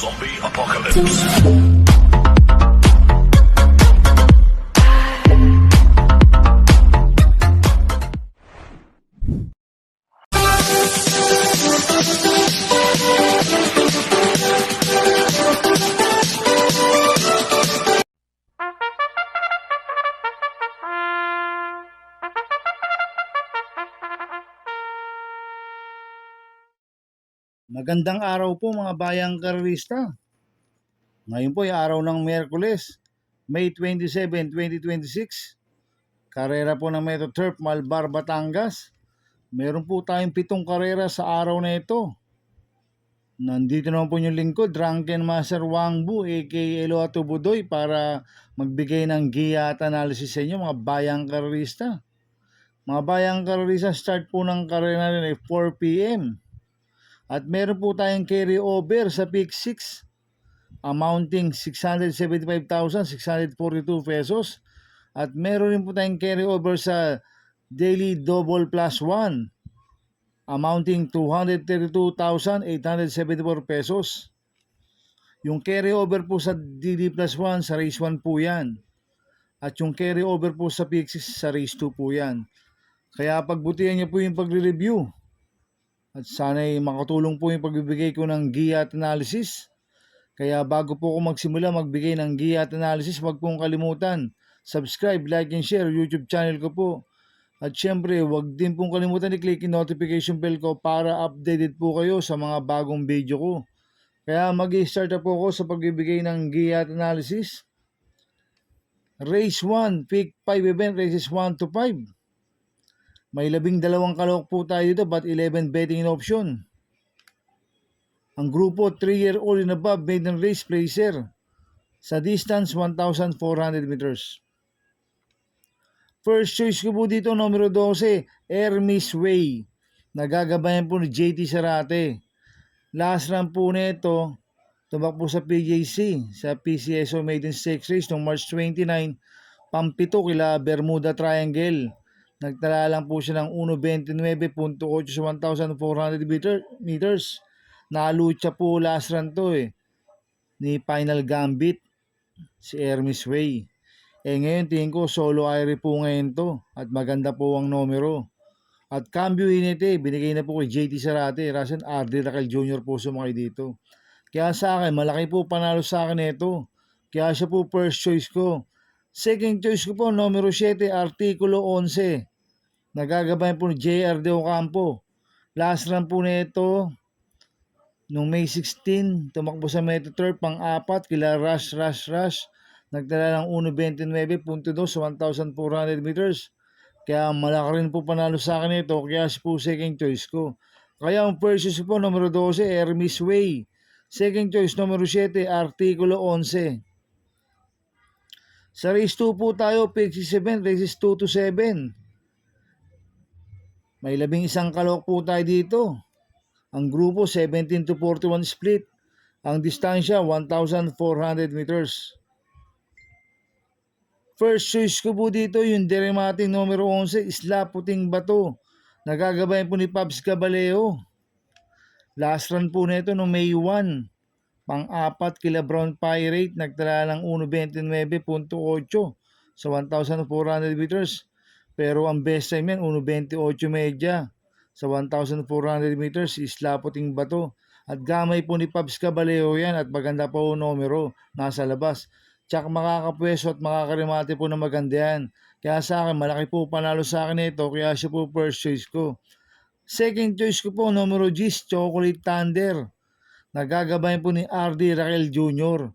Zombie Apocalypse. Magandang araw po mga bayang karerista. Ngayon po ay araw ng Miyerkules, May 27, 2026. Karera po ng Metro Turf Malbar, Batangas. Meron po tayong 7 karera sa araw na ito. Nandito naman po yung lingkod, Drunken Master Wangbu aka Eloato Budoy para magbigay ng giya at analysis sa inyo mga bayang karerista. Mga bayang karerista, start po ng karera na rin ay 4 p.m. At meron po tayong carry over sa Peak 6 amounting 675,642 pesos. At meron rin po tayong carry over sa Daily Double Plus 1 amounting 232,874 pesos. Yung carry over po sa DD Plus 1 sa Race 1 po yan. At yung carry over po sa Peak 6 sa Race 2 po yan. Kaya pagbutihan niyo po yung pagre-review. At sana'y makatulong po yung pagbibigay ko ng giya at analysis. Kaya bago po ako magsimula magbigay ng giya at analysis, huwag pong kalimutan, subscribe, like, and share YouTube channel ko po. At syempre, huwag din pong kalimutan i-click yung notification bell ko para updated po kayo sa mga bagong video ko. Kaya mag-i-start na po ako sa pagbibigay ng giya at analysis. Race 1, Peak 5 event, races 1 to 5. May 12 kalahok po tayo dito but 11 betting in option. Ang grupo 3-year-old and above maiden race placer sa distance 1,400 meters. First choice ko po dito numero 12, Hermes Way. Nagagabayan po ni JT Sarate. Last run po nito, tumakbo sa PJC sa PCSO Maiden Stakes Race noong March 29, Pampito kila Bermuda Triangle. Nagtala lang po siya ng 1.29.8 sa 1,400 meters. Nalucha po last run to ni Final Gambit, si Hermes Way. Ngayon tingin ko solo Irie po ngayon to at maganda po ang numero. At cambio inite, binigay na po kay JT Sarate, Rasen RD Raquel Jr. po sumakay dito. Kaya sa akin, malaki po panalo sa akin ito. Kaya siya po first choice ko. Second choice ko po, numero 7, Artikulo 11. Nagagabayan po ni JR De Ocampo. Last run po nito noong May 16, tumakbo sa Metro Turf pang-4 kila Rush. Nagtala ng 1.29.2 sa 1,400 meters. Kaya malaki rin po panalo sa akin ito, kaya po second choice ko. Kaya ang first choice po, numero 12, Hermes Way. Second choice, numero 7, Artikulo 11. Sa race 2 po tayo, Peak 7, races 2 to 7. May 11 kalahok po tayo dito. Ang grupo 17 to 41 split. Ang distansya 1,400 meters. First choice ko po dito yung Deremating numero 11, Isla Puting Bato. Nagagabayan po ni Pabs Caballeo. Last run po nito no May 1. Pang-4 kila Brown Pirate. Nagtala ng 1.29.8 sa 1,400 meters. Pero ang best time yan 1.28 media sa 1,400 meters, Isla Puting Bato. At gamay po ni Pabs Caballeo yan at maganda po numero nasa labas. Tsaka makakapweso at makakarimate po na maganda yan. Kaya sa akin, malaki po panalo sa akin ito, kaya siya po first choice ko. Second choice ko po, numero 10, Chocolate Thunder. Nagagabayan po ni RD Raquel Jr.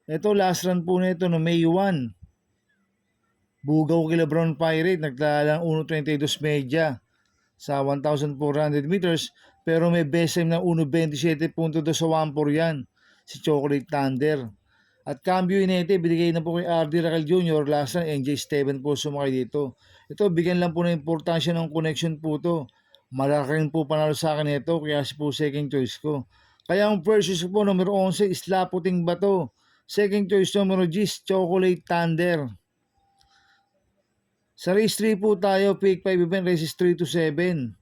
Ito, last run po nito no May 1. Bugaw kila Brown Pirate, nagtala ng 1.32 media sa 1,400 meters, pero may best time na 1.27.2 sa 1.4 yan, si Chocolate Thunder. At cambio inete, binigay na po kay RD Raquel Jr. Last run, NJ Steven po sumakay dito. Ito, bigyan lang po ng importansya ng connection po to. Malaki rin po panalo sa akin ito, kaya si po second choice ko. Kaya ang first choice po, numero 11, Isla Puting Bato. Second choice, numero 10, Chocolate Thunder. Sa race 3 po tayo, Peak 5 event, races 3 to 7.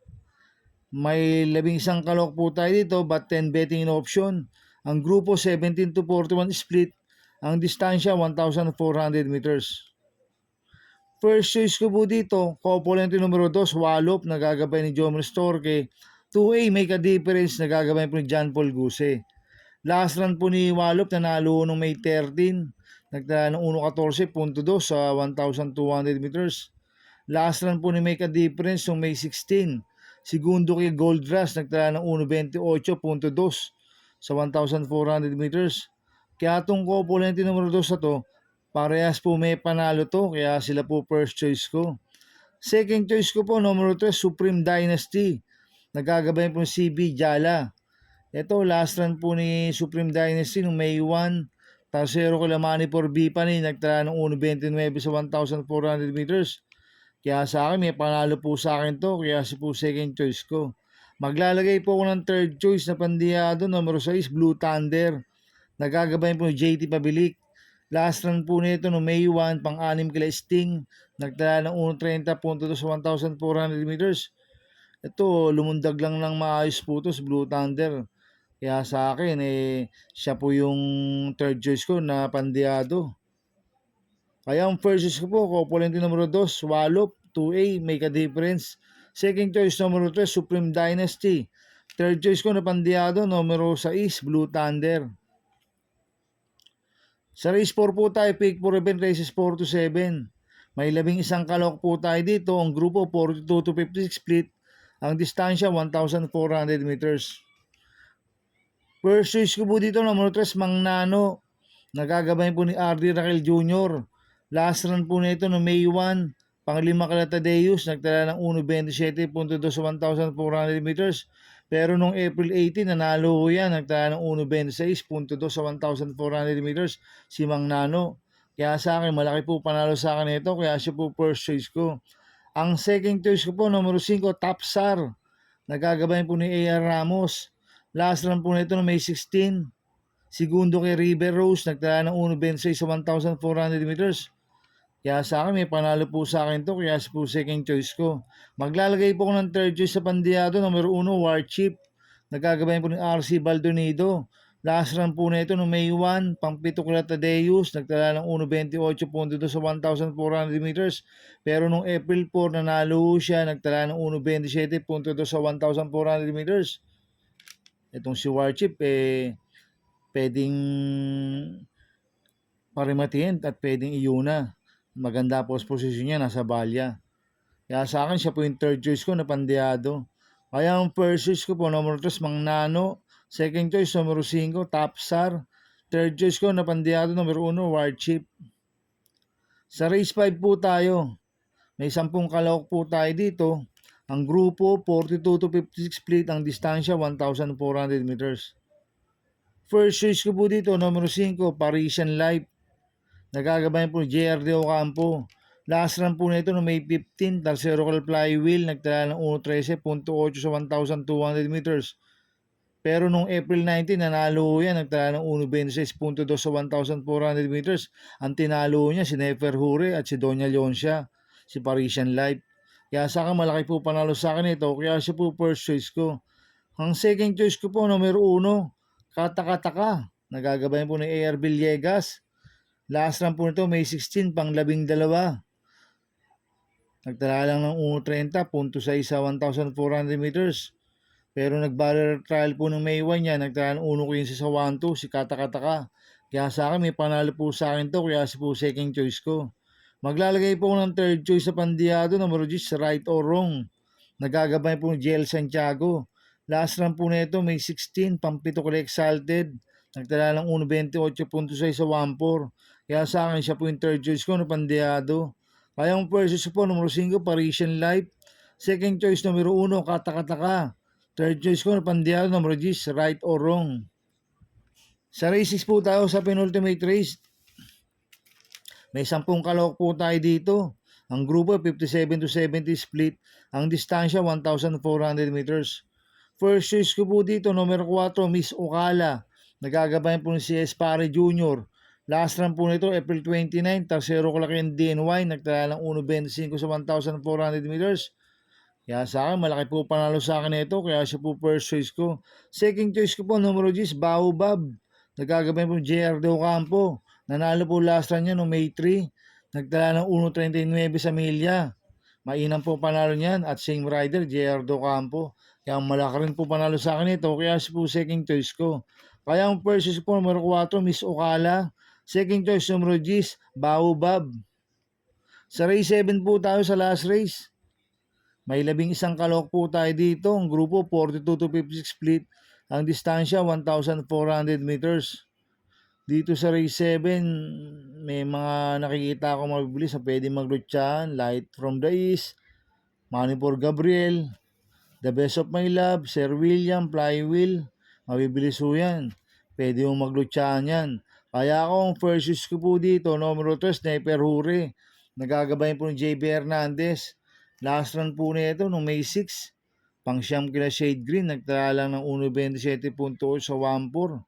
May 11 kalahok po tayo dito, but 10 betting in option. Ang grupo 17 to 41 split. Ang distansya 1,400 meters. First choice ko po dito, couple numero 2, Wallop, nagagabay ni Jomar Storke. 2A, Make a Difference, nagagabay po ni John Paul Guse. Last run po ni Wallop, nanalo noong May 13, nagtala ng 1.14.2 sa 1,200 meters. Last run po ni Make a Difference noong May 16, segundo kay Gold Rush, nagtala ng 1.28.2 sa 1,400 meters. Kaya itong couple numero 2 sa to, parehas po may panalo to, kaya sila po first choice ko. Second choice ko po, numero 3, Supreme Dynasty. Nagagabay po si CB Jala. Ito, last run po ni Supreme Dynasty noong May 1. Tarsero ko Lamani for Bipani, nagtala ng 1.29 sa 1,400 meters. Kaya sa akin, may panalo po sa akin to, kaya si po second choice ko. Maglalagay po ako ng third choice na pandiyado, numero 6, Blue Thunder. Nagagabay po ni JT Pabilik. Last run po nito no May 1, pang-anim kila Sting, nagtala ng 1.30.2 sa 1,400 meters. Ito, lumundag lang ng maayos po to sa Blue Thunder. Kaya sa akin, siya po yung third choice ko na pandiyado. Kaya ang first choice ko po, couple numero 2, Wallop, 2A, Make a Difference. Second choice, numero 3, Supreme Dynasty. Third choice ko na pandiyado, numero 6, Blue Thunder. Sa race 4 po tayo, pick for event races 4 to 7. May 11 kalok po tayo dito. Ang grupo 42 to 56 split. Ang distansya 1,400 meters. First choice ko po dito, numero 3, Mang Nano. Nagagabay po ni RD Raquel Jr. Last run po nito no May 1. Panglima kala Tadeus, nagtala ng 1.27.2 sa 1,400 meters. Pero nung April 18, nanalo yan, nagtala ng 1.26.2 sa 1,400 meters si Mang Nano. Kaya sa akin, malaki po panalo sa akin ito, kaya siya po first choice ko. Ang second choice ko po, numero 5, Tapsar. Nagagabay po ni A.R. Ramos. Last run po nito no May 16. Segundo kay River Rose, nagtala ng 1.26 sa 1,400 meters. Kaya sa akin, may panalo po sa akin to, kaya po second choice ko. Maglalagay po ko ng third choice sa pandiyado, numero 1, Warchip. Nagagabay po ng RC Baldonido. Last run po na ito no May 1, pang-pito kila Tadeus, nagtala ng 1.28.2 sa 1,400 meters. Pero nung April 4, nanalo siya, nagtala ng 1.27.2 sa 1,400 meters. Itong si Warchip, pwedeng parimatiin at pwedeng iuna. Maganda po sa posisyon niya, nasa balya. Kaya sa akin, siya po yung third choice ko na pandiyado. Kaya ang first choice ko po, numero 3, Mang Nano. Second choice, numero 5, Tapsar. Third choice ko na pandiyado, numero 1, Warchip. Sa race 5 po tayo. May 10 kalawak po tayo dito. Ang grupo, 42 to 56 split. Ang distansya, 1,400 meters. First choice ko po dito, numero 5, Parisian Life. Nagagabayan po ni JR De Ocampo. Last run po nito no May 15, Tarsero kal Flywheel, nagtala ng 1.13.8 sa 1,200 meters. Pero nung April 19, nanalo yan, nagtala ng 1.26.2 sa 1,400 meters. Ang tinalo niya si Nefer Hure at si Doña Leoncia, si Parisian Life. Kaya sa akin, malaki po panalo sa akin ito, kaya siya po first choice ko. Ang second choice ko po, numero 1, Kataka-Taka. Nagagabayan po ni AR Villegas. Last run po nito, May 16, pang-12. Nagtala lang ng 1.30.6 sa 1,400 meters. Pero nag-barrier trial po ng May 1 yan, nagtala ng 1.15 sa 1.2, si Kataka-Taka. Kaya sa akin, may panalo po sa akin to, kaya si po second choice ko. Maglalagay po ng third choice sa pandiyado, numero 10, Right or Wrong. Nagagabay po ni JL Santiago. Last run po nito, May 16, pang-pito kila Exalted. Nagtala ng 1.28.6 sa 1.4. Kaya sa akin, siya po yung third choice ko na pandiyado. Kaya ang first choice po, numero 5, Parisian Life. Second choice, numero 1, Kataka-Taka. Third choice ko na pandiyado, numero 10, Right or Wrong. Sa races po tayo sa penultimate race. May 10 kalawak po tayo dito. Ang grupo 57 to 70 split. Ang distansya 1,400 meters. First choice ko po dito, numero 4, Miss Ocala. Nagagabayan po ni si Espare Jr. Last run po nito, April 29, Tarsero ko laki ng DNY, nagtala ng 1.25 sa 1,400 meters. Kaya sa akin, malaki po panalo sa akin ito. Kaya siya po first choice ko. Second choice ko po, numero 10, Baobab. Nagagabay po JR De Ocampo. Nanalo po last run niya no May 3. Nagtala ng 1.39 sa milya. Mainam po panalo niyan. At same rider, JR De Ocampo. Kaya malaki rin po panalo sa akin ito. Kaya siya po second choice ko. Kaya ang first choice po, numero 4, Miss Ocala. Second choice, numero 10, Baobab. Sa race 7 po tayo sa last race. May 11 kalok po tayo dito. Ang grupo 42 to 56 split. Ang distansya 1,400 meters. Dito sa race 7, may mga nakikita ako mabibilis na pwede maglutsahan. Light from the East, Manipur Gabriel, The Best of My Love, Sir William, Flywheel. Mabibilis po yan. Pwede mong maglutsahan yan. Kaya ako ang first use ko po dito, numero 3, Sniper Hure. Nagagabay po ni JB Hernandez. Last run po nito nung May 6. Pang siyam kila Shade Green. Nagtala lang ng 1.27.8 sa 1.4.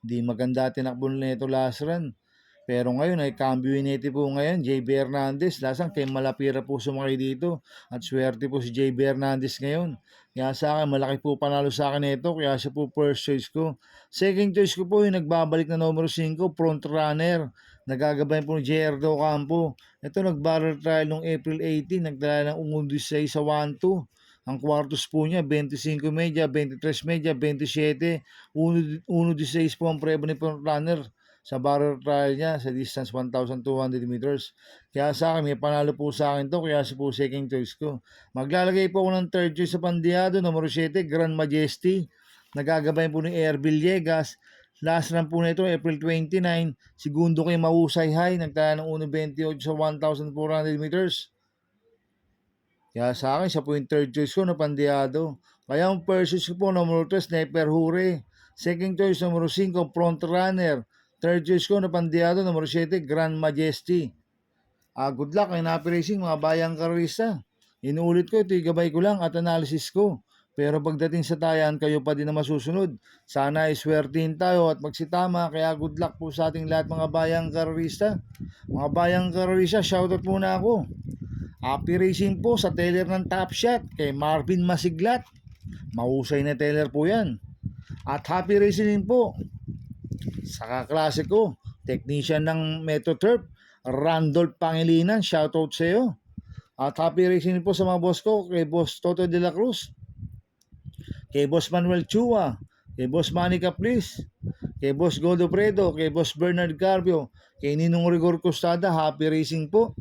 Di maganda tinakbo nito last run. Pero ngayon ay cambio initi po ngayon. JB Hernandez. Lasang kay Malapira po sumakay dito. At swerte po si JB Hernandez ngayon. Kaya sa akin, malaki po panalo sa akin ito. Kaya siya po first choice ko. Second choice ko po yung nagbabalik na numero 5, Front Runner. Nagagabay po ni JR De Ocampo. Ito nag-barrel trial noong April 18. Nagdala ng 1.16 sa 1.2. Ang kwartos po niya, 25 media, 23 media, 27, 1.16 po ang prebo ni Front Runner sa barrel trial niya sa distance 1,200 meters. Kaya sa akin, may panalo po sa akin to, kaya si po second choice ko. Maglalagay po ako ng third choice sa Pandiado, numero 7, Grand Majesty. Nagagabay po ni Air Villegas. Last run po nito, April 29, segundo kay Mahusay High, nagtala ng 1.28 sa 1,400 meters. Kaya sa akin, siya po yung third choice ko na Pandiado. Kaya ang first choice ko po, numero 3, Sniper Hure. Second choice, numero 5, Front Runner. Third choice ko na Pandiado, numero 7, Grand Majesty. Good luck in happy racing mga bayang karista. Inuulit ko, ito gabay ko lang at analysis ko. Pero pagdating sa tayan, kayo pa din na masusunod. Sana ay swertihin tayo at magsitama. Kaya good luck po sa ating lahat mga bayang karista. Mga bayang karista, shoutout muna ako. Happy racing po sa teller ng Top Shot kay Marvin Masiglat. Mahusay na teller po yan. At happy racing po sa kaklase ko, technician ng Metro Turf, Randolph Pangilinan. Shoutout sa iyo. At happy racing po sa mga boss ko, kay Boss Toto de la Cruz, kay Boss Manuel Chua, kay Boss Manny Caplis, kay Boss Godo Predo, kay Boss Bernard Carpio, kay Ninong Rigor Costada. Happy racing po.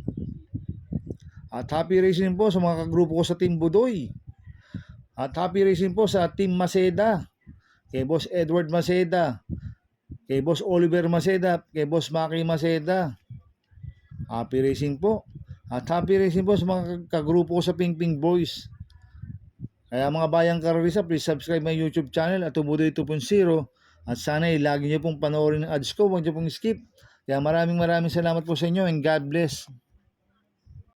At happy racing po sa mga kagrupo ko sa Team Budoy. At happy racing po sa Team Maceda, kay Boss Edward Maceda, kay Boss Oliver Maceda, kay Boss Maki Maceda. Happy racing po. At happy racing po sa mga kagrupo ko sa Ping Ping Boys. Kaya mga bayang kararisa, please subscribe my YouTube channel at Budoy 2.0. At sana lagi nyo pong panoorin ang ads ko, huwag nyo pong skip. Kaya maraming salamat po sa inyo and God bless.